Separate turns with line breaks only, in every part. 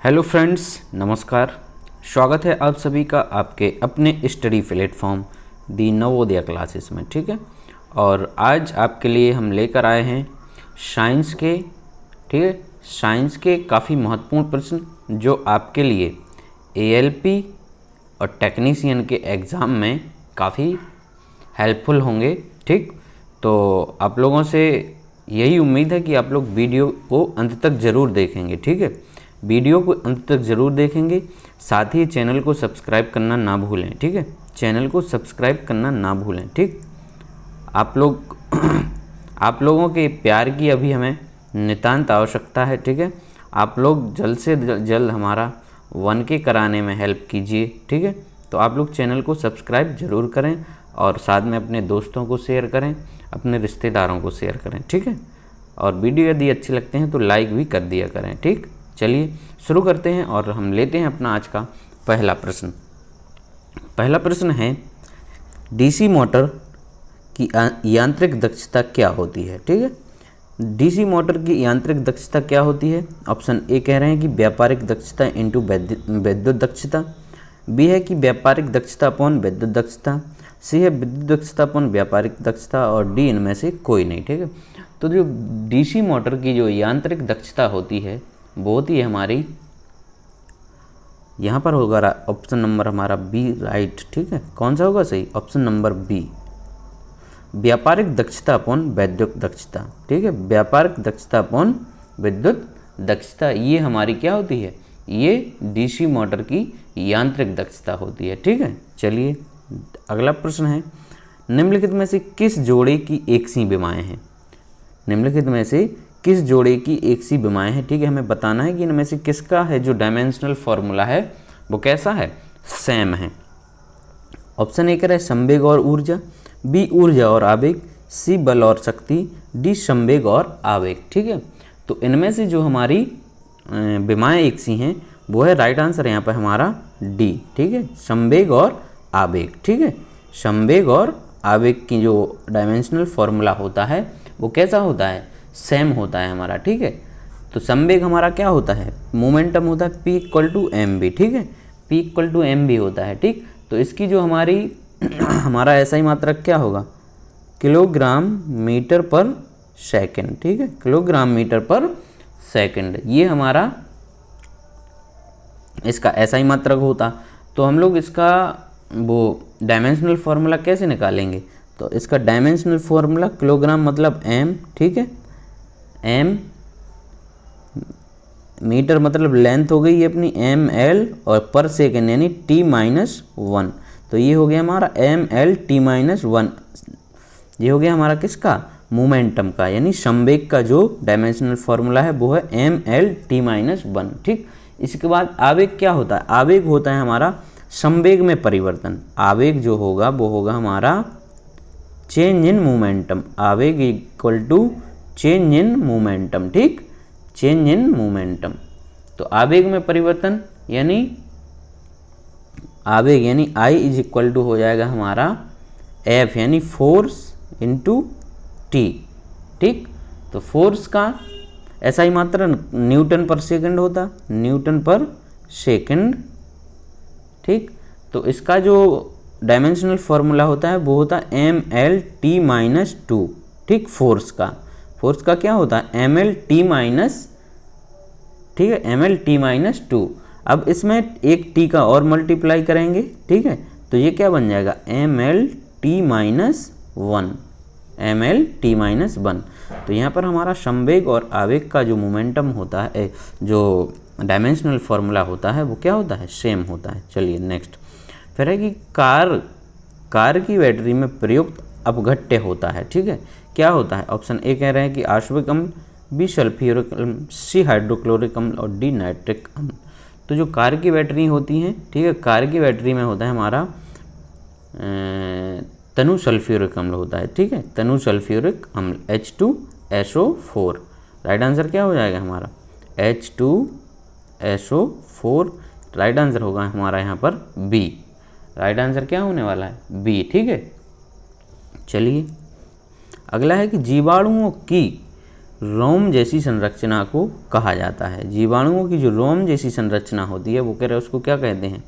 Hello friends, नमस्कार। स्वागत है आप सभी का आपके अपने स्टडी प्लेटफॉर्म दी नवोदय क्लासेस में। ठीक है, और आज आपके लिए हम लेकर आए हैं साइंस के, ठीक है, साइंस के काफ़ी महत्वपूर्ण प्रश्न जो आपके लिए एएलपी और टेक्नीशियन के एग्ज़ाम में काफ़ी हेल्पफुल होंगे। ठीक, तो आप लोगों से यही उम्मीद है कि आप लोग वीडियो को अंत तक ज़रूर देखेंगे। ठीक है, वीडियो को अंत तक ज़रूर देखेंगे, साथ ही चैनल को सब्सक्राइब करना ना भूलें। ठीक है, चैनल को सब्सक्राइब करना ना भूलें। ठीक, आप लोगों के प्यार की अभी हमें नितांत आवश्यकता है। ठीक है, आप लोग जल्द से जल्द हमारा 1K कराने में हेल्प कीजिए। ठीक है, तो आप लोग चैनल को सब्सक्राइब ज़रूर करें और साथ में अपने दोस्तों को शेयर करें, अपने रिश्तेदारों को शेयर करें। ठीक है, और वीडियो यदि अच्छे लगते हैं तो लाइक भी कर दिया करें। ठीक, चलिए शुरू करते हैं और हम लेते हैं अपना आज का पहला प्रश्न। पहला प्रश्न है, डीसी मोटर की यांत्रिक दक्षता क्या होती है। ठीक है, डीसी मोटर की यांत्रिक दक्षता क्या होती है। ऑप्शन ए कह रहे हैं कि व्यापारिक दक्षता इंटू विद्युत दक्षता, बी है कि व्यापारिक दक्षता अपॉन विद्युत दक्षता, सी है विद्युत दक्षता अपॉन व्यापारिक दक्षता, और डी इनमें से कोई नहीं। ठीक है, तो जो डीसी मोटर की जो यांत्रिक दक्षता होती है वो होती है हमारी, यहाँ पर होगा ऑप्शन नंबर हमारा बी राइट। ठीक है, कौन सा होगा सही, ऑप्शन नंबर बी, व्यापारिक दक्षता अपॉन विद्युत दक्षता। ठीक है, व्यापारिक दक्षता अपॉन विद्युत दक्षता, ये हमारी क्या होती है, ये डीसी मोटर की यांत्रिक दक्षता होती है। ठीक है, चलिए अगला प्रश्न है, निम्नलिखित में से किस जोड़े की एक सी विमाएँ हैं। निम्नलिखित में से किस जोड़े की एक सी विमाएँ हैं। ठीक है, हमें बताना है कि इनमें से किसका है जो डायमेंशनल फॉर्मूला है वो कैसा है, सेम है। ऑप्शन ए कह रहा है संवेग और ऊर्जा, बी ऊर्जा और आवेग, सी बल और शक्ति, डी संवेग और आवेग। ठीक है, तो इनमें से जो हमारी विमाएँ एक सी हैं वो है राइट आंसर यहाँ पर हमारा डी। ठीक है, संवेग और आवेग। ठीक है, संवेग और आवेग की जो डायमेंशनल फॉर्मूला होता है वो कैसा होता है, सेम होता है हमारा। ठीक है, तो संवेग हमारा क्या होता है, मोमेंटम होता है P equal to M B. ठीक है, P equal to M B होता है। ठीक, तो इसकी जो हमारी हमारा ऐसा ही मात्रक क्या होगा, किलोग्राम मीटर पर सेकंड। ठीक है, किलोग्राम मीटर पर सेकंड, ये हमारा इसका ऐसा ही मात्रक होता। तो हम लोग इसका वो डायमेंशनल फार्मूला कैसे निकालेंगे, तो इसका डायमेंशनल फार्मूला किलोग्राम मतलब एम, ठीक है, एम, मीटर मतलब लेंथ हो गई अपनी एम एल, और पर सेकेंड यानी टी माइनस वन, तो ये हो गया हमारा M L T minus one. ये हो गया हमारा किसका, मोमेंटम का, यानी संवेग का जो डायमेंशनल फार्मूला है वो है M L T minus one. ठीक, इसके बाद आवेग क्या होता है, आवेग होता है हमारा संवेग में परिवर्तन। आवेग जो होगा वो होगा हमारा चेंज इन मोमेंटम, आवेग equal to change in momentum. ठीक, चेंज इन मोमेंटम, तो आवेग में परिवर्तन यानी आवेग यानी आई इज इक्वल टू हो जाएगा हमारा एफ यानी फोर्स इंटू टी। ठीक, तो फोर्स का ऐसा ही मात्रा न्यूटन पर सेकंड होता, न्यूटन पर सेकंड। ठीक, तो इसका जो डायमेंशनल फार्मूला होता है वो होता है M L T minus two. ठीक, फोर्स का क्या होता है एम एल टी माइनस, ठीक है, M L T minus two. अब इसमें एक टी का और मल्टीप्लाई करेंगे। ठीक है, तो ये क्या बन जाएगा M L T minus one, M L T minus one. तो यहाँ पर हमारा संवेग और आवेग का जो मोमेंटम होता है, जो डायमेंशनल फार्मूला होता है वो क्या होता है, सेम होता है। चलिए नेक्स्ट फिर है कि कार की बैटरी में प्रयुक्त अपघट्य होता है। ठीक है, क्या होता है, ऑप्शन ए कह रहे हैं कि आश्विक अम्ल, बी सल्फ्यूरिक अम्ल, सी हाइड्रोक्लोरिक अम्ल, और डी नाइट्रिक अम्ल। तो जो कार की बैटरी होती हैं, ठीक है, कार की बैटरी में होता है हमारा तनु सल्फ्यूरिक अम्ल होता है। ठीक है, तनु सल्फ्यूरिक अम्ल H2SO4। राइट आंसर क्या हो जाएगा हमारा H2SO4। राइट आंसर होगा हमारा यहाँ पर बी। राइट आंसर क्या होने वाला है, बी। ठीक है, चलिए अगला है कि जीवाणुओं की रोम जैसी संरचना को कहा जाता है। जीवाणुओं की जो रोम जैसी संरचना होती है वो कह रहे हैं उसको क्या कहते हैं?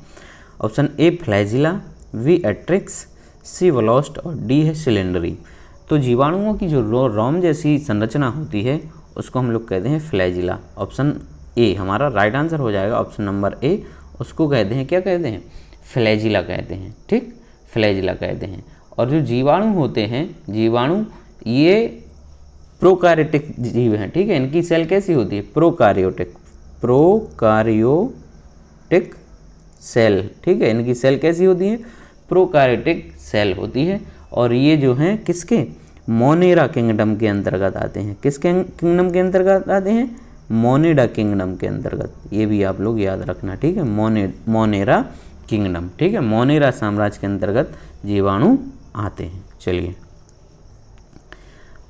ऑप्शन ए फ्लैजिला, बी एट्रिक्स, सी वलोस्ट और डी है सिलेंडरी। तो जीवाणुओं की जो रोम जैसी संरचना होती है उसको हम लोग कहते हैं फ्लैजिला। ऑप्शन ए हमारा राइट आंसर हो जाएगा, ऑप्शन नंबर ए। उसको कहते हैं, क्या कहते हैं? फ्लैजिला कहते हैं। ठीक, फ्लैजिला कहते हैं। और जो जीवाणु होते हैं, जीवाणु ये प्रोकार्योटिक जीव हैं। ठीक है, इनकी सेल कैसी होती है? Prokaryotic, prokaryotic cell. ठीक है, इनकी सेल कैसी होती है? प्रोकार्योटिक सेल होती है। और ये जो हैं किसके? मोनेरा किंगडम के अंतर्गत आते हैं। किस किंगडम के अंतर्गत आते हैं? मोनेडा किंगडम के अंतर्गत। ये भी आप लोग याद रखना। ठीक है, मोनेरा किंगडम। ठीक है, मोनेरा साम्राज्य के अंतर्गत जीवाणु आते हैं। चलिए,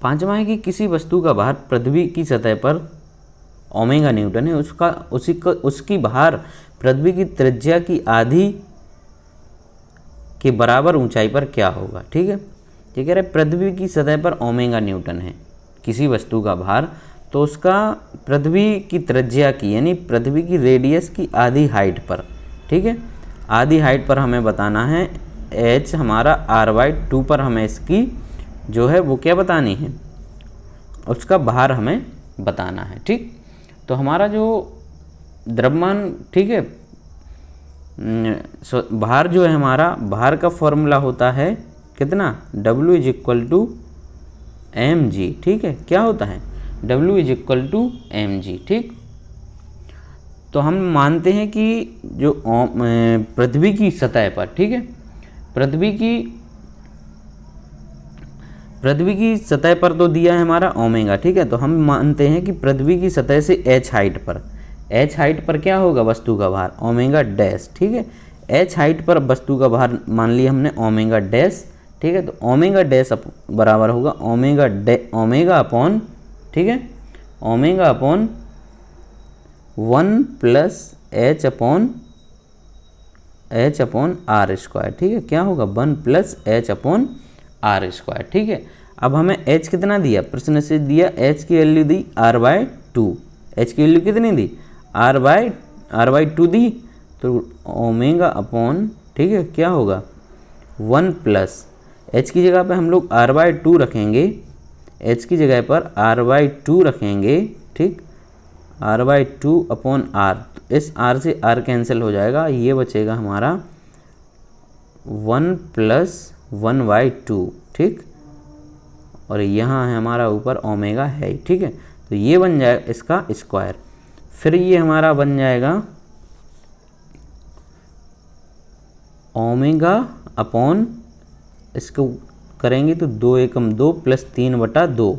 पांचवा है कि किसी वस्तु का भार पृथ्वी की सतह पर ओमेगा न्यूटन है, उसकी भार पृथ्वी की त्रिज्या की आधी के बराबर ऊंचाई पर क्या होगा? ठीक है, ये कह रहे पृथ्वी की सतह पर ओमेगा न्यूटन है किसी वस्तु का भार, तो उसका पृथ्वी की त्रिज्या की यानी पृथ्वी की रेडियस की आधी हाइट पर। ठीक है, आधी हाइट पर हमें बताना है h हमारा r/2 पर हमें इसकी जो है वो क्या बतानी है? उसका भार हमें बताना है। ठीक, तो हमारा जो द्रव्यमान, ठीक है, भार जो है हमारा, भार का फॉर्मूला होता है कितना? W = mg। ठीक है, क्या होता है? W = mg। ठीक, तो हम मानते हैं कि जो पृथ्वी की सतह पर, ठीक है, पृथ्वी की सतह पर तो दिया है हमारा ओमेगा। ठीक है, तो हम मानते हैं कि पृथ्वी की सतह से h हाइट पर क्या होगा वस्तु का भार? Omega dash. ठीक है, h हाइट पर वस्तु का भार मान लिया हमने ओमेगा डैश। ठीक है, तो ओमेगा डैश बराबर होगा ओमेगा अपॉन, ठीक है, omega upon 1 + h upon r²। ठीक है, क्या होगा? 1 + h अपॉन r²। ठीक है, अब हमें h कितना दिया? प्रश्न से दिया h की वैल्यू दी r/2। h की वैल्यू कितनी दी? r/2 दी, तो ओमेगा अपॉन, ठीक है, क्या होगा? 1 + h की जगह पे हम लोग r/2 रखेंगे, h की जगह पर r/2 रखेंगे। ठीक, r/2 अपॉन r, इस r से r कैंसिल हो जाएगा, ये बचेगा हमारा 1 + 1/2। ठीक, और यहाँ है हमारा ऊपर ओमेगा है। ठीक है, तो ये बन जाएगा इसका स्क्वायर। फिर ये हमारा बन जाएगा ओमेगा अपॉन, इसको करेंगे तो 2 एकम 2 + 3/2,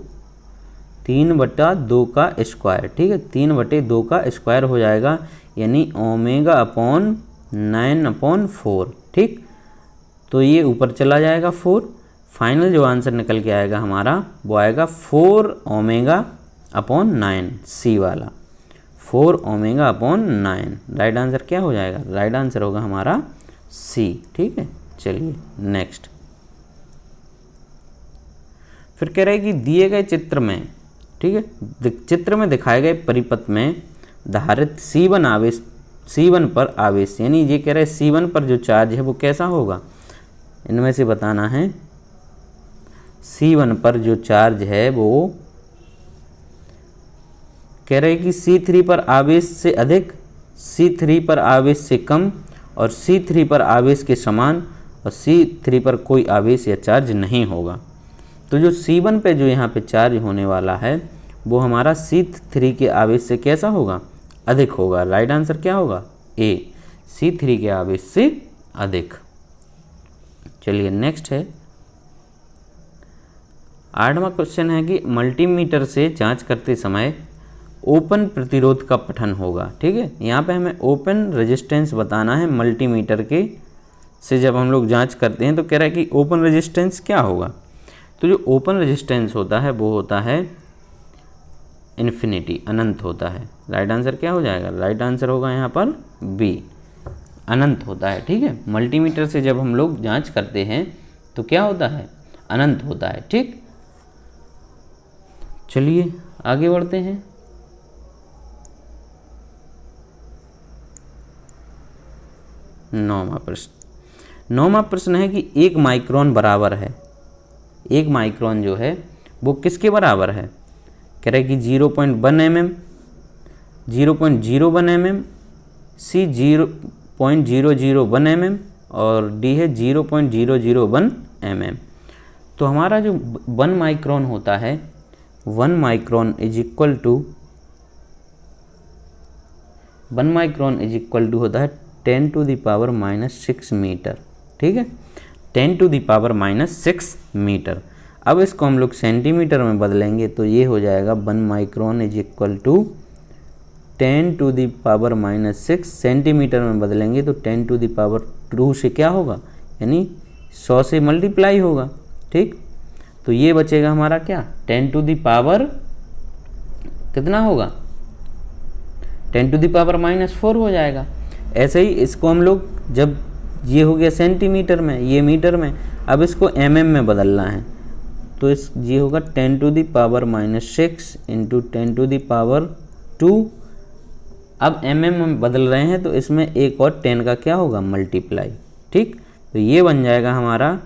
3/2 का स्क्वायर। ठीक है, 3/2 का स्क्वायर हो जाएगा, यानी ओमेगा अपॉन 9/4। ठीक, तो ये ऊपर चला जाएगा 4। फाइनल जो आंसर निकल के आएगा हमारा वो आएगा 4 ओमेगा अपॉन 9, सी वाला, 4 ओमेगा अपॉन 9। राइट आंसर क्या हो जाएगा? राइट आंसर होगा हमारा सी। ठीक है, चलिए नेक्स्ट। फिर कह रहे हैं कि दिए गए चित्र में, ठीक है, चित्र में दिखाए गए परिपथ में धारित C1 पर आवेश, यानी ये कह रहे हैं C1 पर जो चार्ज है वो कैसा होगा? इनमें से बताना है। C1 पर जो चार्ज है वो कह रहे हैं कि C3 पर आवेश से अधिक, C3 पर आवेश से कम और C3 पर आवेश के समान और C3 पर कोई आवेश या चार्ज नहीं होगा। तो जो C1 पे जो यहाँ पे चार्ज होने वाला है वो हमारा C3 के आवेश से कैसा होगा? अधिक होगा। राइट आंसर क्या होगा? ए, C3 के आवेश से अधिक। चलिए नेक्स्ट है 8वां क्वेश्चन है कि मल्टीमीटर से जांच करते समय ओपन प्रतिरोध का पठन होगा। ठीक है, यहाँ पे हमें ओपन रेजिस्टेंस बताना है। मल्टीमीटर के से जब हम लोग जांच करते हैं तो कह रहा है कि ओपन रेजिस्टेंस क्या होगा? तो जो ओपन रेजिस्टेंस होता है वो होता है इन्फिनिटी, अनंत होता है। राइट आंसर क्या हो जाएगा? राइट आंसर होगा यहाँ पर बी, अनंत होता है। ठीक है, मल्टीमीटर से जब हम लोग जांच करते हैं तो क्या होता है? अनंत होता है। ठीक, चलिए आगे बढ़ते हैं। 9वां प्रश्न। 9वां प्रश्न है कि 1 माइक्रोन बराबर है, 1 माइक्रोन जो है वो किसके बराबर है? कह रहे कि 0.1 mm, 0.01 mm, सी 0.001 mm और डी है 0.001 mm। तो हमारा जो 1 माइक्रोन होता है, 1 micron is equal to, 1 micron is equal to होता है 10⁻⁻6 मीटर। ठीक है, 10⁻⁻6 मीटर। अब इसको हम लोग सेंटीमीटर में बदलेंगे तो ये हो जाएगा 1 micron is equal to 10⁻⁻6, centimetre में बदलेंगे तो 10⁻2 से क्या होगा, यानी 100 से मल्टीप्लाई होगा। ठीक, तो ये बचेगा हमारा क्या, 10⁻, कितना होगा, 10⁻⁻4 हो जाएगा। ऐसे ही इसको हम लोग, जब ये हो गया सेंटीमीटर में, ये मीटर में, अब इसको mm में बदलना है तो इस ये होगा 10⁻6 इंटू 10⁻2। अब mm में बदल रहे हैं तो इसमें एक और 10 का क्या होगा, मल्टीप्लाई। ठीक, तो ये बन जाएगा हमारा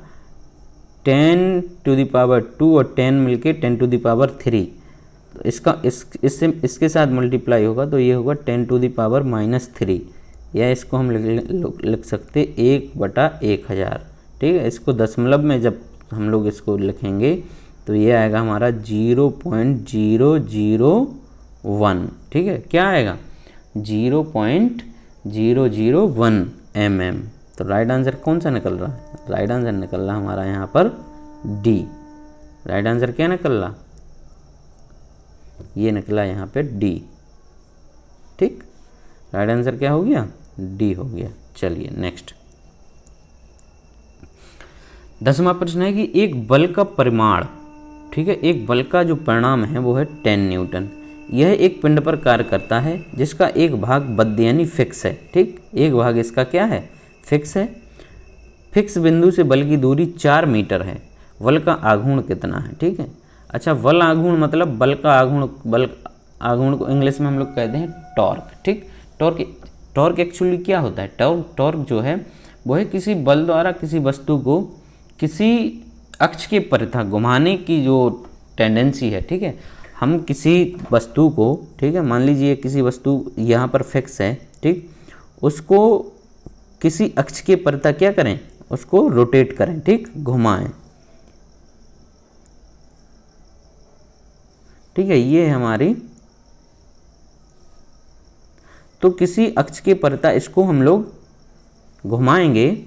10⁻2 और 10 मिलके 10⁻3। तो इसका इसके साथ मल्टीप्लाई होगा तो ये होगा 10⁻−3, या इसको हम लिख सकते 1/1000। ठीक है, इसको दशमलव में जब हम लोग इसको लिखेंगे तो ये आएगा हमारा 0.001। ठीक है, क्या आएगा, 0.001 mm। तो राइट आंसर कौन सा निकल रहा है, राइट आंसर निकल रहा हमारा यहाँ पर डी। राइट आंसर क्या निकल रहा, ये निकला यहाँ पे डी। ठीक, राइट आंसर क्या हो गया, डी हो गया। चलिए नेक्स्ट, 10वां प्रश्न है कि एक बल का परिमाण, ठीक है, एक बल का जो परिणाम है वो है 10 न्यूटन। यह एक पिंड पर कार्य करता है जिसका एक भाग बद्ध यानी फिक्स है। ठीक, एक भाग इसका क्या है, फिक्स है। फिक्स बिंदु से बल की दूरी 4 मीटर है। बल का आघूर्ण कितना है। ठीक है, अच्छा, बल आघूर्ण मतलब बल का आघूर्ण, बल आघूर्ण को इंग्लिश में हम लोग कहते हैं टॉर्क। ठीक, टॉर्क एक्चुअली क्या होता है, टॉर्क जो है वो है किसी बल द्वारा किसी वस्तु को किसी अक्ष के परितः घुमाने की जो टेंडेंसी है। ठीक है, हम किसी वस्तु को, ठीक है, मान लीजिए किसी वस्तु यहाँ पर फिक्स है, ठीक, उसको किसी अक्ष के परितः क्या करें, उसको रोटेट करें, ठीक, घुमाएं। ठीक है, ये है हमारी, तो किसी अक्ष के परितः इसको हम लोग घुमाएंगे।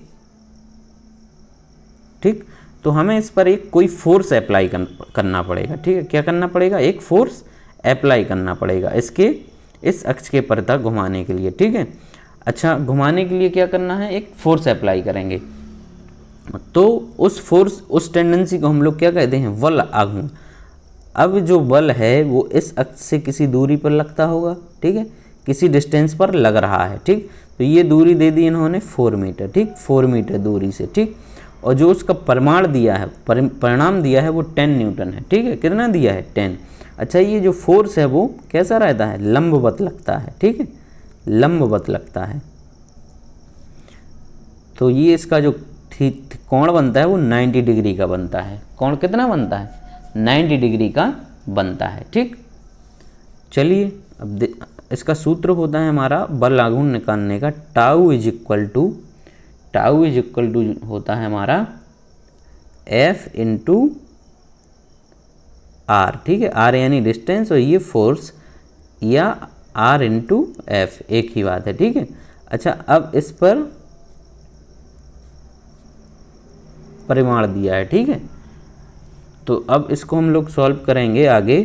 ठीक, तो हमें इस पर एक कोई फोर्स अप्लाई करना पड़ेगा। ठीक है, क्या करना पड़ेगा, एक फोर्स अप्लाई करना पड़ेगा इसके, इस अक्ष के परितः घुमाने के लिए। ठीक है, अच्छा, घुमाने के लिए क्या करना है, एक फोर्स अप्लाई करेंगे। तो उस फोर्स, उस टेंडेंसी को हम लोग क्या कहते हैं, बल आघूर्ण। अब जो बल है वो इस अक्ष से किसी दूरी पर लगता होगा। ठीक है, किसी डिस्टेंस पर लग रहा है। ठीक, तो ये दूरी दे दी इन्होंने 4 मीटर। ठीक, 4 मीटर दूरी से। ठीक, और जो उसका परिमाण दिया है, परिणाम दिया है वो 10 न्यूटन है। ठीक है, कितना दिया है, 10। अच्छा, ये जो फोर्स है वो कैसा रहता है, लंबवत लगता है। ठीक है, लंबवत लगता है। तो ये इसका जो कोण बनता है वो 90 डिग्री का बनता है। कोण कितना बनता है, 90 डिग्री का बनता है। ठीक, चलिए अब इसका सूत्र होता है हमारा बल आघूर्ण निकालने का, टाउ इज इक्वल टू होता है हमारा F इंटू आर। ठीक है, आर यानी डिस्टेंस और ये फोर्स, या आर इंटू एफ, एक ही बात है। ठीक है, अच्छा, अब इस पर परिमाण दिया है। ठीक है, तो अब इसको हम लोग सॉल्व करेंगे आगे।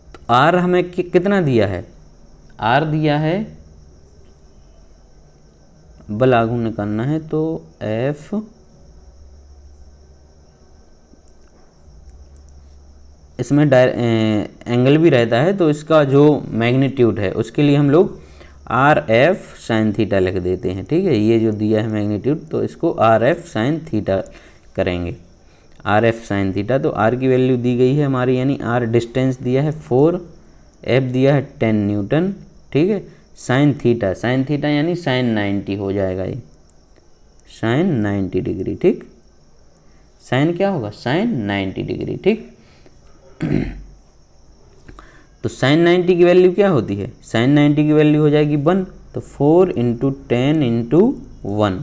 तो आर हमें कितना दिया है, आर दिया है, बल आघूर्ण निकालना है तो एफ इसमें एंगल भी रहता है, तो इसका जो मैग्नीट्यूड है उसके लिए हम लोग आर एफ साइन थीटा लिख देते हैं। ठीक है, ये जो दिया है मैग्नीट्यूड, तो इसको आर एफ साइन थीटा करेंगे। R F sine theta. तो आर की वैल्यू दी गई है हमारी, यानी आर डिस्टेंस दिया है 4, एफ दिया है 10 न्यूटन, ठीक है। साइन थीटा यानी साइन 90 हो जाएगा, ये साइन 90 डिग्री, ठीक। साइन क्या होगा, साइन 90 डिग्री, ठीक। तो साइन 90 की वैल्यू क्या होती है, साइन 90 की वैल्यू हो जाएगी 1। तो 4 × 10 × 1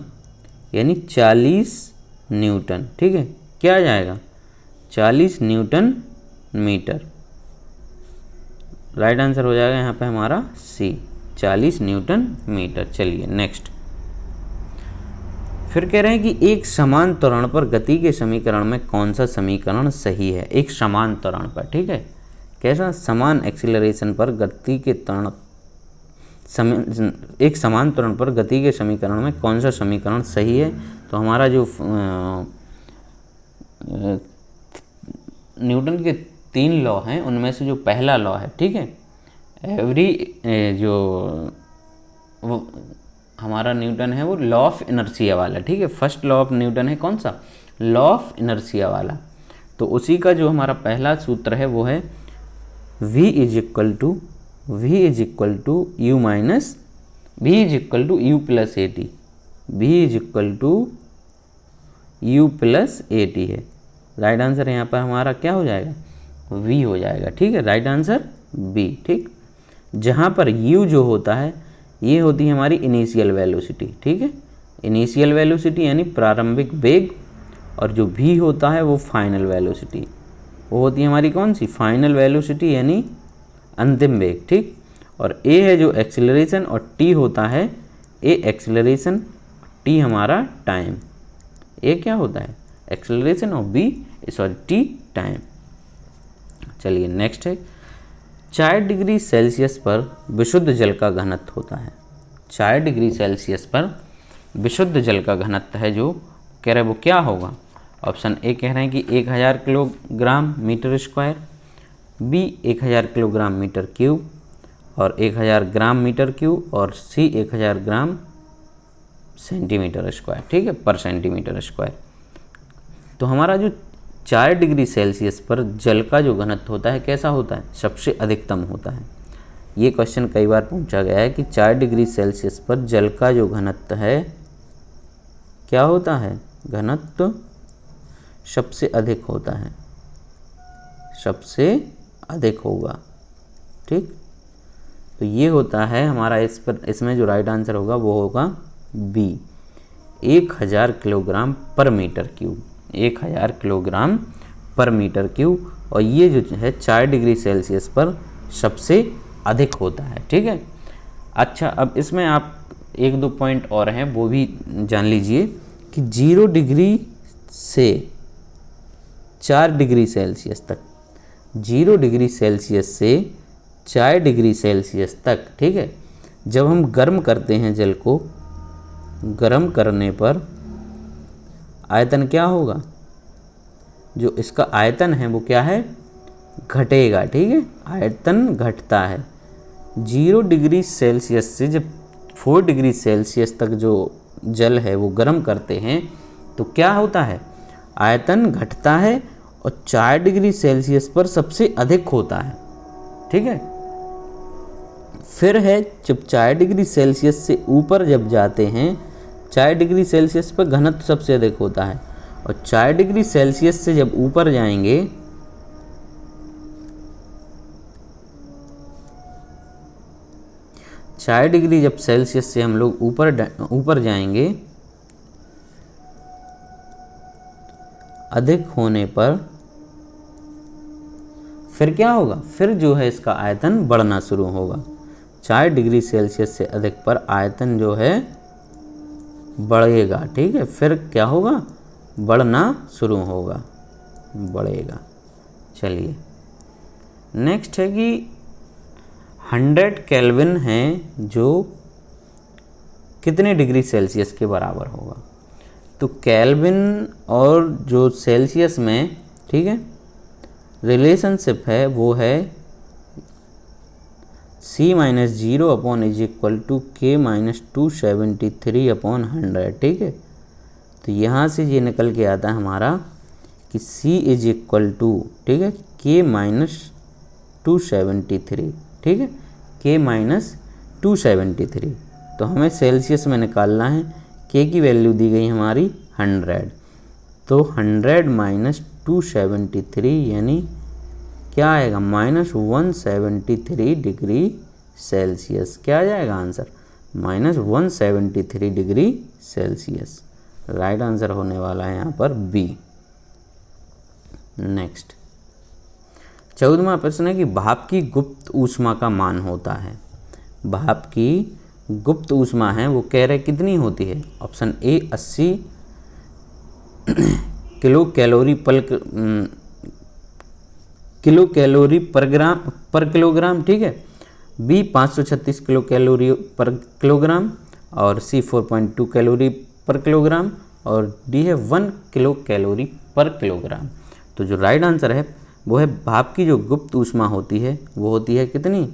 यानी 40 न्यूटन, ठीक है। क्या आ जाएगा, 40 न्यूटन मीटर। राइट आंसर हो जाएगा यहाँ पे हमारा सी, 40 न्यूटन मीटर। चलिए नेक्स्ट। फिर कह रहे हैं कि एक समान त्वरण पर गति के समीकरण में कौन सा समीकरण सही है। एक समान त्वरण पर, ठीक है, कैसा, समान एक्सीलरेशन पर गति के त्वरण, एक समान त्वरण पर गति के समीकरण में कौन सा समीकरण सही है। तो हमारा जो न्यूटन के 3 लॉ हैं उनमें से जो पहला लॉ है, ठीक है, एवरी जो वो हमारा न्यूटन है वो लॉ ऑफ इनर्शिया वाला, ठीक है। फर्स्ट लॉ ऑफ न्यूटन है कौन सा, लॉ ऑफ इनर्शिया वाला। तो उसी का जो हमारा पहला सूत्र है वो है v is equal to u minus v is equal to u plus A T, v is equal to u plus A T है। राइट आंसर यहाँ पर हमारा क्या हो जाएगा, v हो जाएगा, ठीक है। राइट आंसर b, ठीक। जहाँ पर u जो होता है ये होती है हमारी इनिशियल वेलोसिटी, ठीक है, इनिशियल वेलोसिटी यानी प्रारंभिक वेग, और जो v होता है वो फाइनल वेलोसिटी, वो होती है हमारी कौन सी, फाइनल वेलोसिटी यानी अंतिम वेग, ठीक। और a है जो एक्सीलरेशन, और t होता है a एक्सीलरेशन, t हमारा टाइम। a क्या होता है, एक्सीलरेशन, और b t टाइम। चलिए नेक्स्ट है, 4 डिग्री सेल्सियस पर विशुद्ध जल का घनत्व होता है। 4 डिग्री सेल्सियस पर विशुद्ध जल का घनत्व है जो कह रहे हैं वो क्या होगा। ऑप्शन ए कह रहे हैं कि 1000 kilogram metre square, B 1000 kilogram metre cube, और 1000 ग्राम मीटर क्यूब, और सी 1000 ग्राम सेंटीमीटर स्क्वायर, ठीक है, पर सेंटीमीटर स्क्वायर। तो हमारा जो 4 डिग्री सेल्सियस पर जल का जो घनत्व होता है कैसा होता है, सबसे अधिकतम होता है। ये क्वेश्चन कई बार पूछा गया है कि 4 डिग्री सेल्सियस पर जल का जो घनत्व है क्या होता है, घनत्व सबसे अधिक होता है, सबसे अधिक होगा, ठीक। तो ये होता है हमारा इस पर, इसमें जो राइट आंसर होगा वो होगा बी, 1000 किलोग्राम पर मीटर क्यूब, 1000 किलोग्राम पर मीटर क्यूब। और ये जो है 4 डिग्री सेल्सियस पर सबसे अधिक होता है, ठीक है। अच्छा, अब इसमें आप 1-2 पॉइंट और हैं वो भी जान लीजिए कि 0 डिग्री से 4 डिग्री सेल्सियस तक, 0 डिग्री सेल्सियस से 4 डिग्री सेल्सियस तक, ठीक है, जब हम गर्म करते हैं जल को, गर्म करने पर आयतन क्या होगा, जो इसका आयतन है वो क्या है, घटेगा, ठीक है, आयतन घटता है। 0 डिग्री सेल्सियस से जब 4 डिग्री सेल्सियस तक जो जल है वो गर्म करते हैं तो क्या होता है, आयतन घटता है, और 4 डिग्री सेल्सियस पर सबसे अधिक होता है, ठीक है। फिर है जब 4 डिग्री सेल्सियस से ऊपर जब जाते हैं, 4 डिग्री सेल्सियस पर घनत्व सबसे अधिक होता है, और 4 डिग्री सेल्सियस से जब ऊपर जाएंगे, चार डिग्री जब सेल्सियस से हम लोग ऊपर जाएंगे, अधिक होने पर फिर क्या होगा, फिर जो है इसका आयतन बढ़ना शुरू होगा। 4 डिग्री सेल्सियस से अधिक पर आयतन जो है बढ़ेगा, ठीक है, फिर क्या होगा, बढ़ना शुरू होगा, बढ़ेगा। चलिए नेक्स्ट है कि 100 केल्विन है जो कितने डिग्री सेल्सियस के बराबर होगा। तो केल्विन और जो सेल्सियस में, ठीक है, रिलेशनशिप है वो है C-0 upon is equal to K-273 upon 100, ठीक है। तो यहाँ से ये निकल के आता है हमारा कि कि C इज इक्वल टू, ठीक है, K माइनस 273, ठीक है, K माइनस 273। तो हमें सेल्सियस में निकालना है। K की वैल्यू दी गई हमारी 100, तो 100 माइनस 273 यानी क्या आएगा, माइनस 173 डिग्री सेल्सियस। क्या आ जाएगा answer, minus 173 degree Celsius. Right answer होने वाला है यहाँ पर बी। नेक्स्ट 14वां प्रश्न है कि भाप की गुप्त ऊष्मा का मान होता है। भाप की गुप्त ऊष्मा है वो कह रहे कितनी होती है। ऑप्शन ए 80 किलो कैलोरी पर किलोग्राम, ठीक है, बी 536 किलो कैलोरी पर किलोग्राम, और सी 4.2 कैलोरी पर किलोग्राम, और डी है 1 किलो कैलोरी पर किलोग्राम। तो जो राइट आंसर है वो है भाप की जो गुप्त ऊष्मा होती है वो होती है कितनी,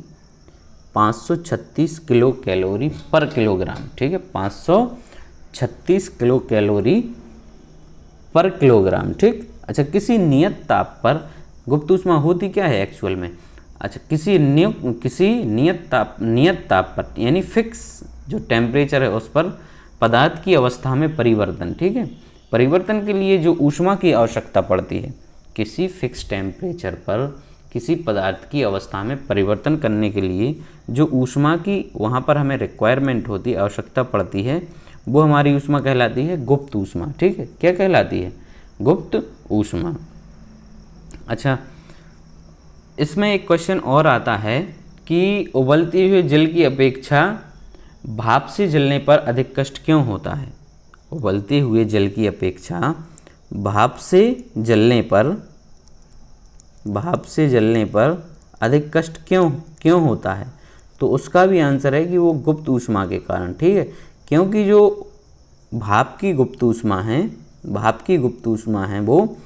536 किलो कैलोरी पर किलोग्राम, ठीक है, 536 किलो कैलोरी पर किलोग्राम, ठीक। अच्छा, किसी नियत ताप पर गुप्त ऊष्मा होती क्या है एक्चुअल में। अच्छा, किसी नियत ताप पर यानी फिक्स जो टेम्परेचर है उस पर पदार्थ की अवस्था में परिवर्तन, ठीक है, परिवर्तन के लिए जो ऊष्मा की आवश्यकता पड़ती है, किसी फिक्स टेम्परेचर पर किसी पदार्थ की अवस्था में परिवर्तन करने के लिए जो ऊष्मा की वहाँ पर हमें रिक्वायरमेंट होती है, आवश्यकता पड़ती है, वो हमारी ऊष्मा कहलाती है गुप्त ऊष्मा, ठीक है। क्या कहलाती है, गुप्त ऊष्मा। अच्छा, इसमें एक क्वेश्चन और आता है कि उबलते हुए जल की अपेक्षा भाप से जलने पर अधिक कष्ट क्यों होता है। उबलते हुए जल की अपेक्षा भाप से जलने पर अधिक कष्ट क्यों होता है। तो उसका भी आंसर है कि वो गुप्त ऊष्मा के कारण, ठीक है, क्योंकि जो भाप की गुप्त ऊष्मा है वो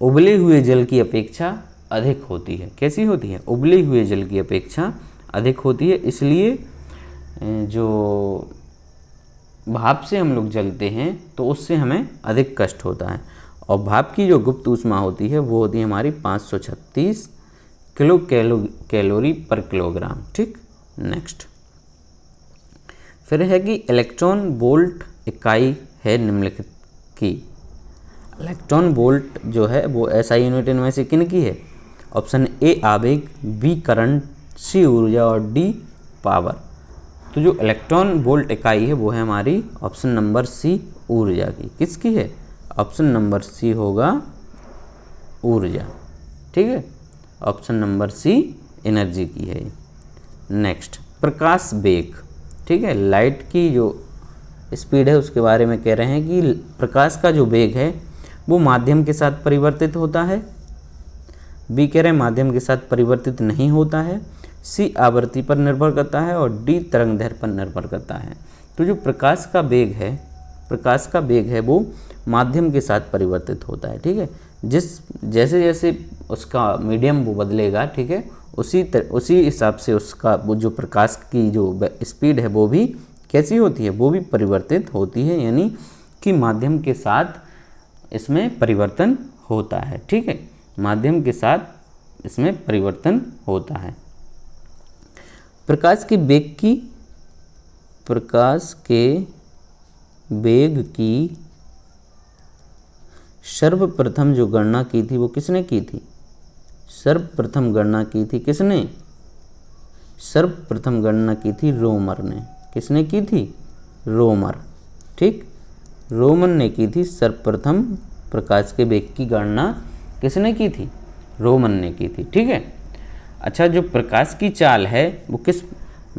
उबले हुए जल की अपेक्षा अधिक होती है। कैसी होती है, उबले हुए जल की अपेक्षा अधिक होती है, इसलिए जो भाप से हम लोग जलते हैं तो उससे हमें अधिक कष्ट होता है। और भाप की जो गुप्त ऊष्मा होती है वो होती है हमारी 536 किलो कैलोरी पर किलोग्राम, ठीक। नेक्स्ट फिर है कि इलेक्ट्रॉन वोल्ट इकाई है निम्नलिखित की। इलेक्ट्रॉन वोल्ट जो है वो एसआई यूनिट इनमें से किन की है। ऑप्शन ए आवेग, बी करंट, सी ऊर्जा और डी पावर। तो जो इलेक्ट्रॉन वोल्ट इकाई है वो है हमारी ऑप्शन नंबर सी ऊर्जा की। किसकी है, ऑप्शन नंबर सी होगा ऊर्जा, ठीक है, ऑप्शन नंबर सी एनर्जी की है। नेक्स्ट प्रकाश वेग, ठीक है, लाइट की जो स्पीड है उसके बारे में कह रहे हैं कि प्रकाश का जो वेग है वो माध्यम के साथ परिवर्तित होता है। बी कह रहे हैं माध्यम के साथ परिवर्तित नहीं होता है। सी आवृत्ति पर निर्भर करता है और डी तरंग दैर्ध्य पर निर्भर करता है। तो जो प्रकाश का वेग है वो माध्यम के साथ परिवर्तित होता है, ठीक है। जैसे जैसे उसका मीडियम वो बदलेगा, ठीक है, उसी हिसाब से उसका वो जो प्रकाश की जो स्पीड है वो भी कैसी होती है, वो भी परिवर्तित होती है, यानी कि माध्यम के साथ इसमें परिवर्तन होता है, ठीक है, माध्यम के साथ इसमें परिवर्तन होता है। प्रकाश के वेग की सर्वप्रथम जो गणना की थी वो किसने की थी। सर्वप्रथम गणना की थी किसने, सर्वप्रथम गणना की थी रोमर ने। किसने की थी, रोमर, ठीक, रोमन ने की थी सर्वप्रथम प्रकाश के वेग की गणना। किसने की थी, रोमन ने की थी, ठीक है। अच्छा, जो प्रकाश की चाल है वो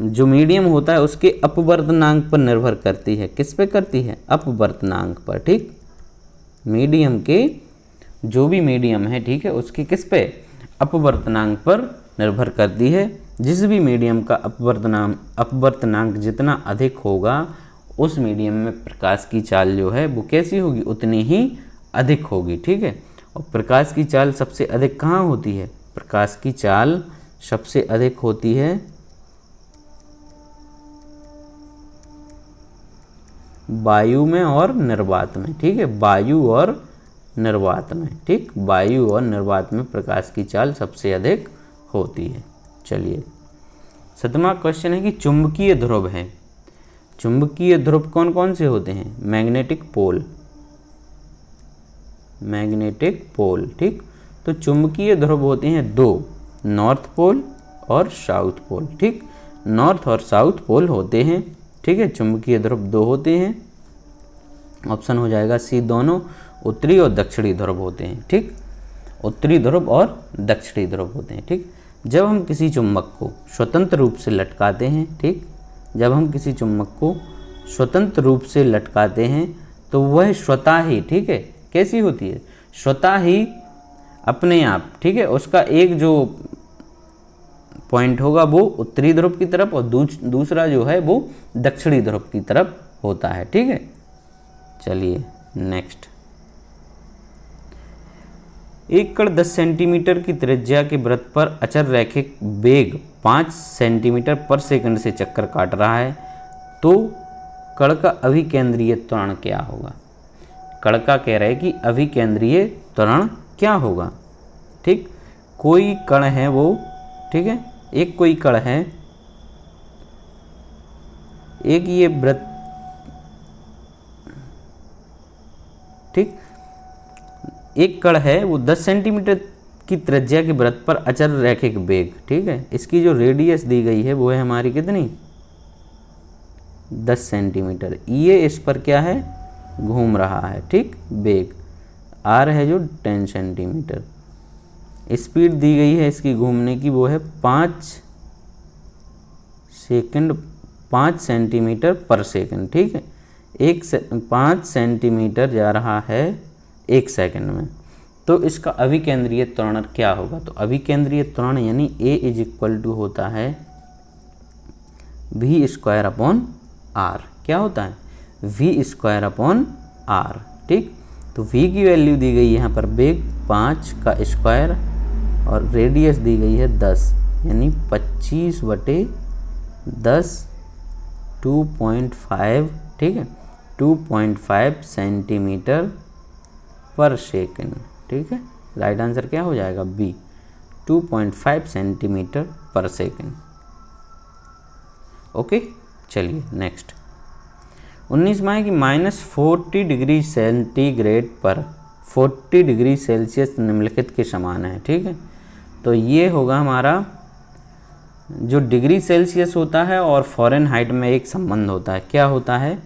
जो मीडियम होता है उसके अपवर्तनांक पर निर्भर करती है। किस पे करती है, अपवर्तनांक पर, ठीक, मीडियम के जो भी मीडियम है, ठीक है, उसके किस पे, अपवर्तनांक पर निर्भर करती है। जिस भी मीडियम का अपवर्तनांक जितना अधिक होगा उस मीडियम में प्रकाश की चाल जो है वो कैसी होगी, उतनी ही अधिक होगी, ठीक है। और प्रकाश की चाल सबसे अधिक कहाँ होती है, प्रकाश की चाल सबसे अधिक होती है वायु में और निर्वात में, ठीक है, वायु और निर्वात में, ठीक, वायु और निर्वात में प्रकाश की चाल सबसे अधिक होती है। चलिए 7वां क्वेश्चन है कि चुंबकीय ध्रुव हैं। चुंबकीय ध्रुव कौन कौन से होते हैं? मैग्नेटिक पोल, मैग्नेटिक पोल, ठीक। तो चुंबकीय ध्रुव होते हैं 2, नॉर्थ पोल और साउथ पोल, ठीक। नॉर्थ और साउथ पोल होते हैं, ठीक है। चुंबकीय ध्रुव 2 होते हैं। ऑप्शन हो जाएगा सी, दोनों उत्तरी और दक्षिणी ध्रुव होते हैं, ठीक। उत्तरी ध्रुव और दक्षिणी ध्रुव होते हैं, ठीक। जब हम किसी चुंबक को स्वतंत्र रूप से लटकाते हैं, ठीक, जब हम किसी चुंबक को स्वतंत्र रूप से लटकाते हैं तो वह स्वतः ही, ठीक है, कैसी होती है? स्वतः ही अपने आप, ठीक है, उसका एक जो पॉइंट होगा वो उत्तरी ध्रुव की तरफ और दूसरा जो है वो दक्षिणी ध्रुव की तरफ होता है, ठीक है। चलिए नेक्स्ट, एक कण 10 सेंटीमीटर की त्रिज्या के वृत्त पर अचर रैखिक वेग 5 सेंटीमीटर पर सेकंड से चक्कर काट रहा है, तो कण का अभिकेंद्रीय त्वरण क्या होगा? कण का कह रहा है कि अभिकेंद्रीय त्वरण क्या होगा, ठीक। कोई कण है वो, ठीक है, एक कोई कण है, एक ये वृत्त, ठीक, एक कण है वो 10 सेंटीमीटर की त्रिज्या के वृत्त पर अचर रैखिक वेग, ठीक है, इसकी जो रेडियस दी गई है वो है हमारी कितनी? 10 सेंटीमीटर। ये इस पर क्या है? घूम रहा है, ठीक। वेग आर है जो 10 सेंटीमीटर। स्पीड दी गई है इसकी घूमने की, वो है 5 सेंटीमीटर पर सेकंड, ठीक है। 5 सेंटीमीटर जा रहा है 1 सेकंड में। तो इसका अभिकेंद्रीय त्वरण क्या होगा? तो अभिकेंद्रीय त्वरण यानी A इज इक्वल टू होता है v² r। क्या होता है? v²/r, ठीक। तो v की वैल्यू दी गई है यहाँ पर वेग 5 का स्क्वायर और रेडियस दी गई है 10, यानी 25/10 2.5, ठीक है, 2.5 सेंटीमीटर पर सेकंड, ठीक है। राइट आंसर क्या हो जाएगा? बी, 2.5 सेंटीमीटर पर सेकंड। ओके, चलिए नेक्स्ट 19वां है कि -40 डिग्री सेंटीग्रेड पर 40 डिग्री सेल्सियस निम्नलिखित के समान है, ठीक है। तो ये होगा हमारा जो डिग्री सेल्सियस होता है और फ़ारेनहाइट में एक संबंध होता है। क्या होता है?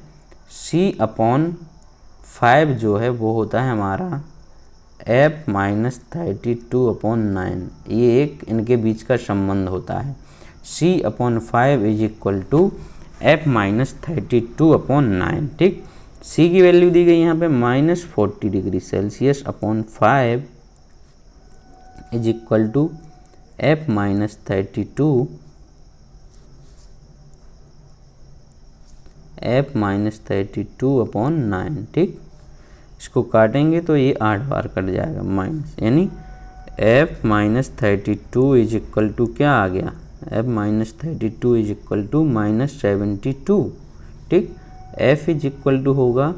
C/5 जो है वो होता है हमारा F-32/9। ये एक इनके बीच का संबंध होता है। C/5 is equal to F-32/9, ठीक। C की वैल्यू दी गई यहाँ पे -40 degree Celsius upon 5 is equal to F-32/9, ठीक। इसको काटेंगे तो ये 8 बार कट जाएगा माइनस, यानी F-32 इज इक्वल टू क्या आ गया? F-32 इज इक्वल टू -72, ठीक। F इज इक्वल टू होगा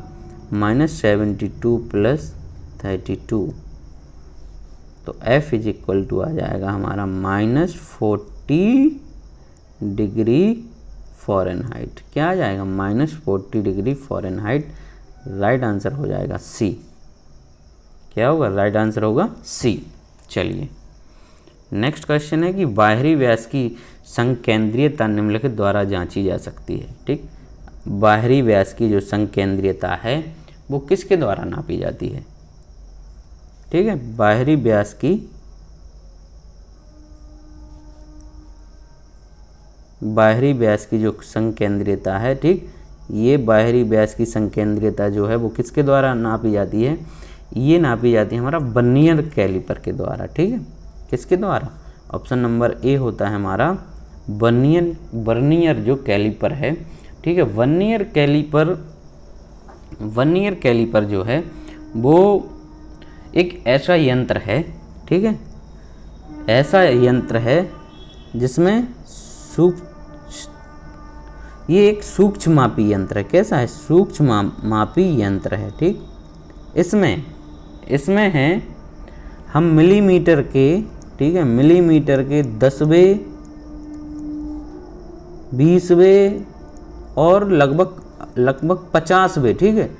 -72 + 32, तो F इज इक्वल टू आ जाएगा हमारा -40 डिग्री फ़ारेनहाइट। क्या आ जाएगा? -40 डिग्री फ़ारेनहाइट। राइट आंसर हो जाएगा सी। क्या होगा? राइट आंसर होगा सी। चलिए नेक्स्ट क्वेश्चन है कि बाहरी व्यास की संकेंद्रीयता निम्नलिखित द्वारा जांची जा सकती है, ठीक। बाहरी व्यास की जो संकेंद्रीयता है वो किसके द्वारा नापी जाती है? ठीक है, बाहरी व्यास की जो संकेंद्रीयता है, ठीक, ये बाहरी व्यास की संकेंद्रीयता जो है वो किसके द्वारा नापी जाती है? ये नापी जाती है हमारा वर्नियर कैलिपर के द्वारा, ठीक है। किसके द्वारा? ऑप्शन नंबर ए होता है हमारा वर्नियर जो कैलिपर है, ठीक है। वर्नियर कैलिपर जो है वो एक ऐसा यंत्र है, ठीक है, ऐसा यंत्र है जिसमें ये एक सूक्ष्म मापी यंत्र है। कैसा है? सूक्ष्म मापी यंत्र है, ठीक। इसमें है हम मिलीमीटर के, ठीक है, मिलीमीटर के 10वें, 20वें और लगभग 50वें, ठीक है,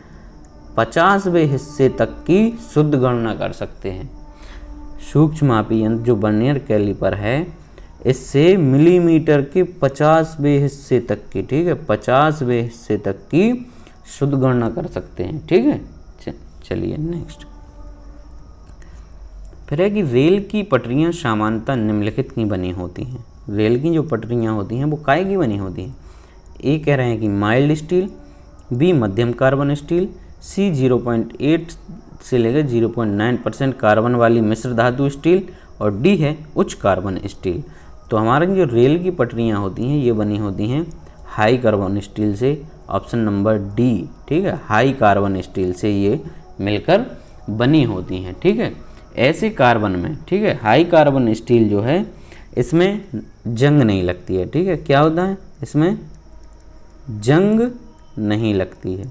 50वें हिस्से तक की शुद्ध गणना कर सकते हैं। सूक्ष्म मापी यंत्र जो वर्नियर कैलिपर है, इससे मिलीमीटर के 50वें हिस्से तक की, ठीक है, 50वें हिस्से तक की शुद्ध गणना कर सकते हैं, ठीक है। चलिए नेक्स्ट। फिर है कि रेल की पटरियां सामान्यतः निम्नलिखित की बनी होती हैं। रेल की जो पटरियां होती हैं वो काय की बनी होती हैं? ए कह रहे हैं कि माइल्ड स्टील, बी मध्यम कार्बन स्टील, सी 0.8 से लेकर 0.9% कार्बन वाली मिश्र धातु स्टील, और डी है उच्च कार्बन स्टील। तो हमारे जो रेल की पटरियां होती हैं ये बनी होती हैं हाई कार्बन स्टील से, ऑप्शन नंबर डी, ठीक है, हाई कार्बन स्टील से ये मिलकर बनी होती हैं, ठीक है। ऐसे कार्बन में, ठीक है, हाई कार्बन स्टील जो है इसमें जंग नहीं लगती है, ठीक है, क्या होता है इसमें जंग नहीं लगती है,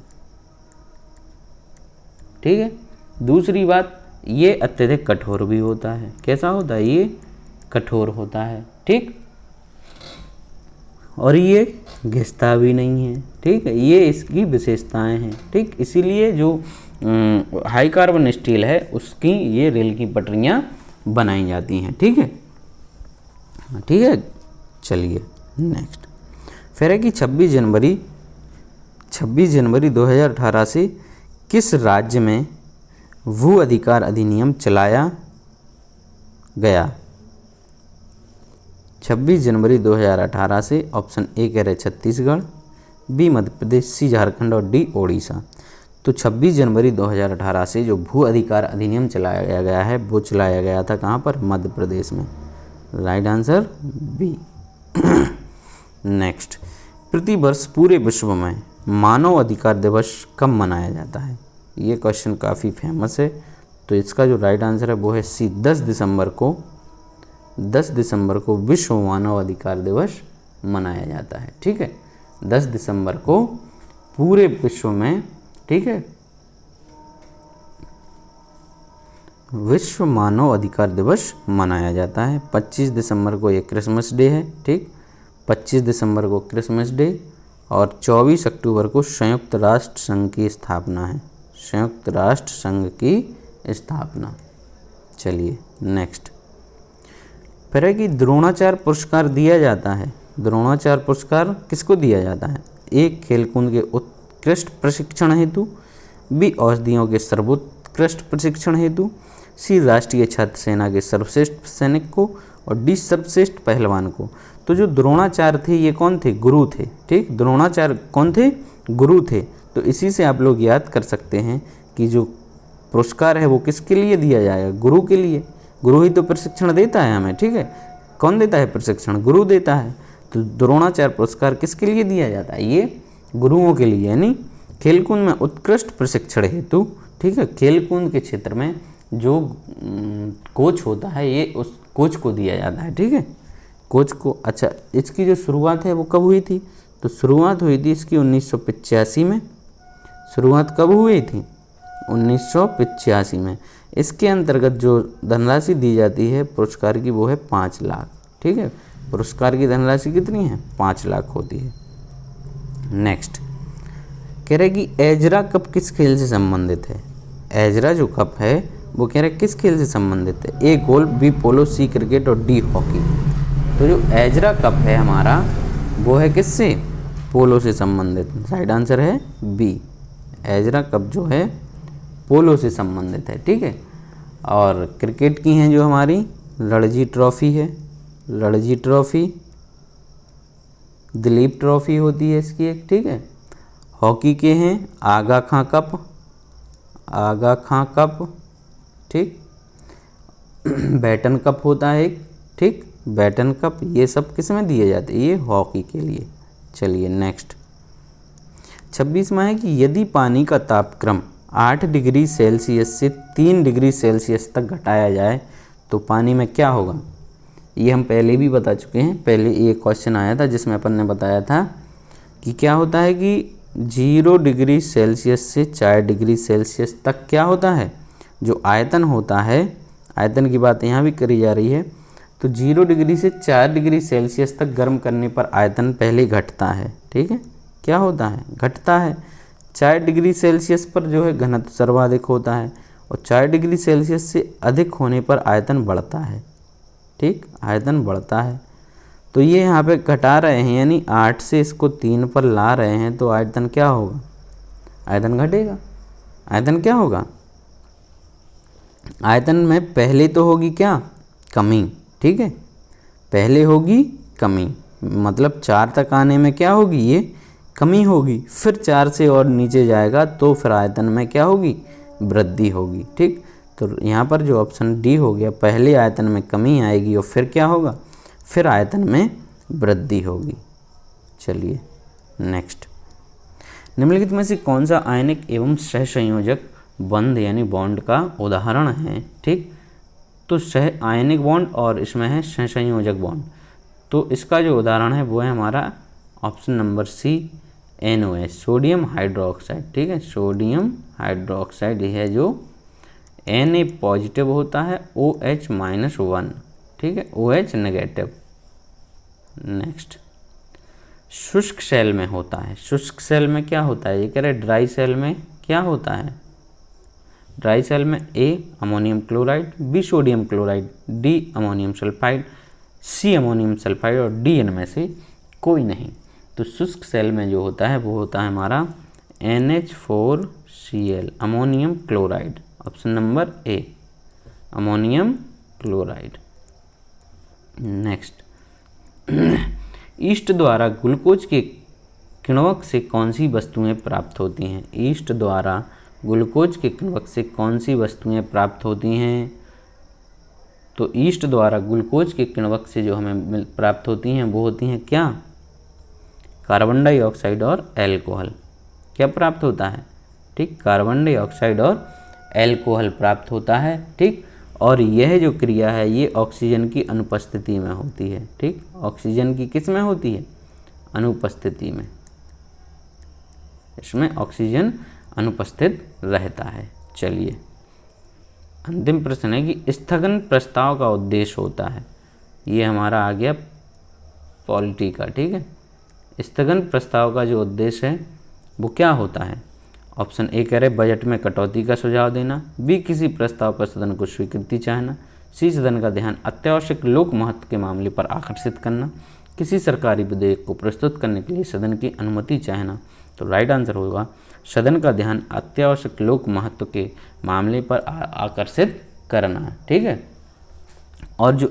ठीक है। दूसरी बात, ये अत्यधिक कठोर भी होता है। कैसा होता है? ये कठोर होता है, ठीक, और ये घिसता भी नहीं है, ठीक है, ये इसकी विशेषताएं हैं, ठीक। इसीलिए जो हाई कार्बन स्टील है उसकी ये रेल की पटरियां बनाई जाती हैं, ठीक है, ठीक है। चलिए नेक्स्ट। फिर है कि 26 जनवरी 2018 से किस राज्य में भू अधिकार अधिनियम चलाया गया? 26 जनवरी 2018 से ऑप्शन ए कह रहे छत्तीसगढ़, बी मध्य प्रदेश, सी झारखंड और डी ओडिशा। तो 26 जनवरी 2018 से जो भू अधिकार अधिनियम चलाया गया है वो चलाया गया था कहाँ पर? मध्य प्रदेश में। Right answer B. नेक्स्ट। प्रतिवर्ष पूरे विश्व में मानव अधिकार दिवस कब मनाया जाता है? ये क्वेश्चन काफ़ी फेमस है, तो इसका जो राइट आंसर है वो है सी, 10 दिसंबर को विश्व मानव अधिकार दिवस मनाया जाता है, ठीक है। 10 दिसंबर को पूरे विश्व में, ठीक है, विश्व मानव अधिकार दिवस मनाया जाता है। 25 दिसंबर को ये क्रिसमस डे है, ठीक, 25 दिसंबर को क्रिसमस डे, और 24 अक्टूबर को संयुक्त राष्ट्र संघ की स्थापना है, संयुक्त राष्ट्र संघ की स्थापना। चलिए नेक्स्ट। फिर है कि द्रोणाचार्य पुरस्कार दिया जाता है। द्रोणाचार्य पुरस्कार किसको दिया जाता है? एक, खेलकूद के उत्कृष्ट प्रशिक्षण हेतु, बी औषधियों के सर्वोत्कृष्ट प्रशिक्षण हेतु, सी राष्ट्रीय छात्र सेना के सर्वश्रेष्ठ सैनिक को, और डी सर्वश्रेष्ठ पहलवान को। तो जो द्रोणाचार्य थे ये कौन थे? गुरु थे, ठीक। द्रोणाचार्य कौन थे? गुरु थे। तो इसी से आप लोग याद कर सकते हैं कि जो पुरस्कार है वो किसके लिए दिया जाएगा? गुरु के लिए। गुरु ही तो प्रशिक्षण देता है हमें, ठीक है। कौन देता है प्रशिक्षण? गुरु देता है। तो द्रोणाचार्य पुरस्कार किसके लिए दिया जाता है? ये गुरुओं के लिए, यानी खेलकूद में उत्कृष्ट प्रशिक्षण हेतु, ठीक है। खेलकूद के क्षेत्र में जो कोच होता है ये उस कोच को दिया जाता है, ठीक है, कोच को। अच्छा, इसकी जो शुरुआत है वो कब हुई थी? तो शुरुआत हुई थी इसकी 1985 में। शुरुआत कब हुई थी? 1985 में। इसके अंतर्गत जो धनराशि दी जाती है पुरस्कार की वो है 5 लाख, ठीक है। पुरस्कार की धनराशि कितनी है? 5 लाख होती है। नेक्स्ट कह रहे कि एजरा कप किस खेल से संबंधित है? एजरा जो कप है वो कह रहे किस खेल से संबंधित है? A golf, B polo, C cricket और डी हॉकी। तो जो एजरा कप है हमारा वो है किससे? पोलो से संबंधित। राइट आंसर है बी, एजरा कप जो है पोलो से संबंधित है, ठीक है। और क्रिकेट की हैं जो हमारी रणजी ट्रॉफी है, रणजी ट्रॉफी, दिलीप ट्रॉफी होती है इसकी एक, ठीक है। हॉकी के हैं आगा खां कप, आगा खां कप, ठीक। बैटन कप होता है एक, ठीक, बैटन कप। ये सब किस में दिए जाते हैं? ये हॉकी के लिए। चलिए नेक्स्ट। 26वां है कि यदि पानी का तापक्रम 8 डिग्री सेल्सियस से 3 डिग्री सेल्सियस तक घटाया जाए तो पानी में क्या होगा? ये हम पहले भी बता चुके हैं। पहले ये क्वेश्चन आया था जिसमें अपन ने बताया था कि क्या होता है कि 0 डिग्री सेल्सियस से 4 डिग्री सेल्सियस तक क्या होता है? जो आयतन होता है, आयतन की बात यहाँ भी करी जा रही है, तो 0 डिग्री से 4 डिग्री सेल्सियस तक गर्म करने पर आयतन पहले घटता है। ठीक है, क्या होता है, घटता है। 4 डिग्री सेल्सियस पर जो है घनत्व सर्वाधिक होता है और 4 डिग्री सेल्सियस से अधिक होने पर आयतन बढ़ता है। ठीक, आयतन बढ़ता है। तो ये यहाँ पे घटा रहे हैं, यानी 8 से इसको 3 पर ला रहे हैं, तो आयतन क्या होगा, आयतन घटेगा। आयतन क्या होगा, आयतन में पहले तो होगी क्या, कमी। ठीक है, पहले होगी कमी, मतलब 4 तक आने में क्या होगी, ये कमी होगी। फिर 4 से और नीचे जाएगा तो फिर आयतन में क्या होगी, वृद्धि होगी। ठीक, तो यहाँ पर जो ऑप्शन डी हो गया, पहले आयतन में कमी आएगी और फिर क्या होगा, फिर आयतन में वृद्धि होगी। चलिए नेक्स्ट, निम्नलिखित में से कौन सा आयनिक एवं सहसंयोजक बंध यानी बॉन्ड का उदाहरण है। ठीक, तो सह आयनिक बॉन्ड और इसमें है सहसंयोजक बॉन्ड। तो इसका जो उदाहरण है वो है हमारा option number C, NOH, sodium hydroxide. ठीक है, सोडियम हाइड्रोक्साइड है जो Na पॉजिटिव होता है, OH-1। ठीक है, OH नेगेटिव। नेक्स्ट, शुष्क सेल में होता है। शुष्क सेल में क्या होता है, ये कह रहे ड्राई सेल में क्या होता है, ड्राई सेल में A ammonium chloride, B sodium chloride, D ammonium sulphide, C ammonium sulphide और D इनमें से कोई नहीं। तो शुष्क सेल में जो होता है वो होता है हमारा NH4Cl ammonium chloride, option number A ammonium chloride. Next, east द्वारा ग्लूकोज के किण्वक से कौन सी वस्तुएं प्राप्त होती हैं। ईस्ट द्वारा ग्लूकोज के किण्वक से कौन सी वस्तुएं प्राप्त होती हैं। तो ईस्ट द्वारा ग्लूकोज के किण्वक से जो हमें प्राप्त होती हैं वो होती हैं क्या, कार्बन डाइऑक्साइड और एल्कोहल। क्या प्राप्त होता है, ठीक, कार्बन डाइऑक्साइड और एल्कोहल प्राप्त होता है। ठीक, और यह जो क्रिया है ये ऑक्सीजन की अनुपस्थिति में होती है। ठीक, ऑक्सीजन की किस में होती है, अनुपस्थिति में, इसमें ऑक्सीजन अनुपस्थित रहता है। चलिए अंतिम प्रश्न है कि स्थगन प्रस्ताव का उद्देश्य होता है। ये हमारा आ गया पॉलिटी का। ठीक है, स्थगन प्रस्ताव का जो उद्देश्य है वो क्या होता है। ऑप्शन ए कह रहे बजट में कटौती का सुझाव देना, बी किसी प्रस्ताव पर सदन को स्वीकृति चाहना, सी सदन का ध्यान अत्यावश्यक लोक महत्व के मामले पर आकर्षित करना, किसी सरकारी विधेयक को प्रस्तुत करने के लिए सदन की अनुमति चाहना। तो राइट आंसर होगा सदन का ध्यान अत्यावश्यक लोक महत्व के मामले पर आकर्षित करना। ठीक है, और जो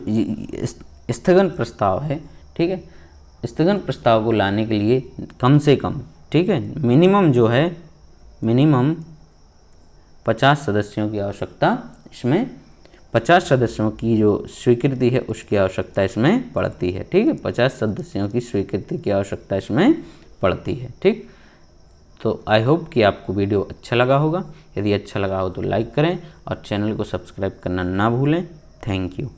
स्थगन प्रस्ताव है, ठीक है, स्थगन प्रस्ताव को लाने के लिए कम से कम, ठीक है, मिनिमम जो है, मिनिमम 50 सदस्यों की आवश्यकता, इसमें 50 सदस्यों की जो स्वीकृति है उसकी आवश्यकता इसमें पड़ती है। ठीक है, 50 सदस्यों की स्वीकृति की आवश्यकता इसमें पड़ती है। ठीक, तो आई होप कि आपको वीडियो अच्छा लगा होगा। यदि अच्छा लगा हो तो लाइक करें और चैनल को सब्सक्राइब करना ना भूलें। Thank you.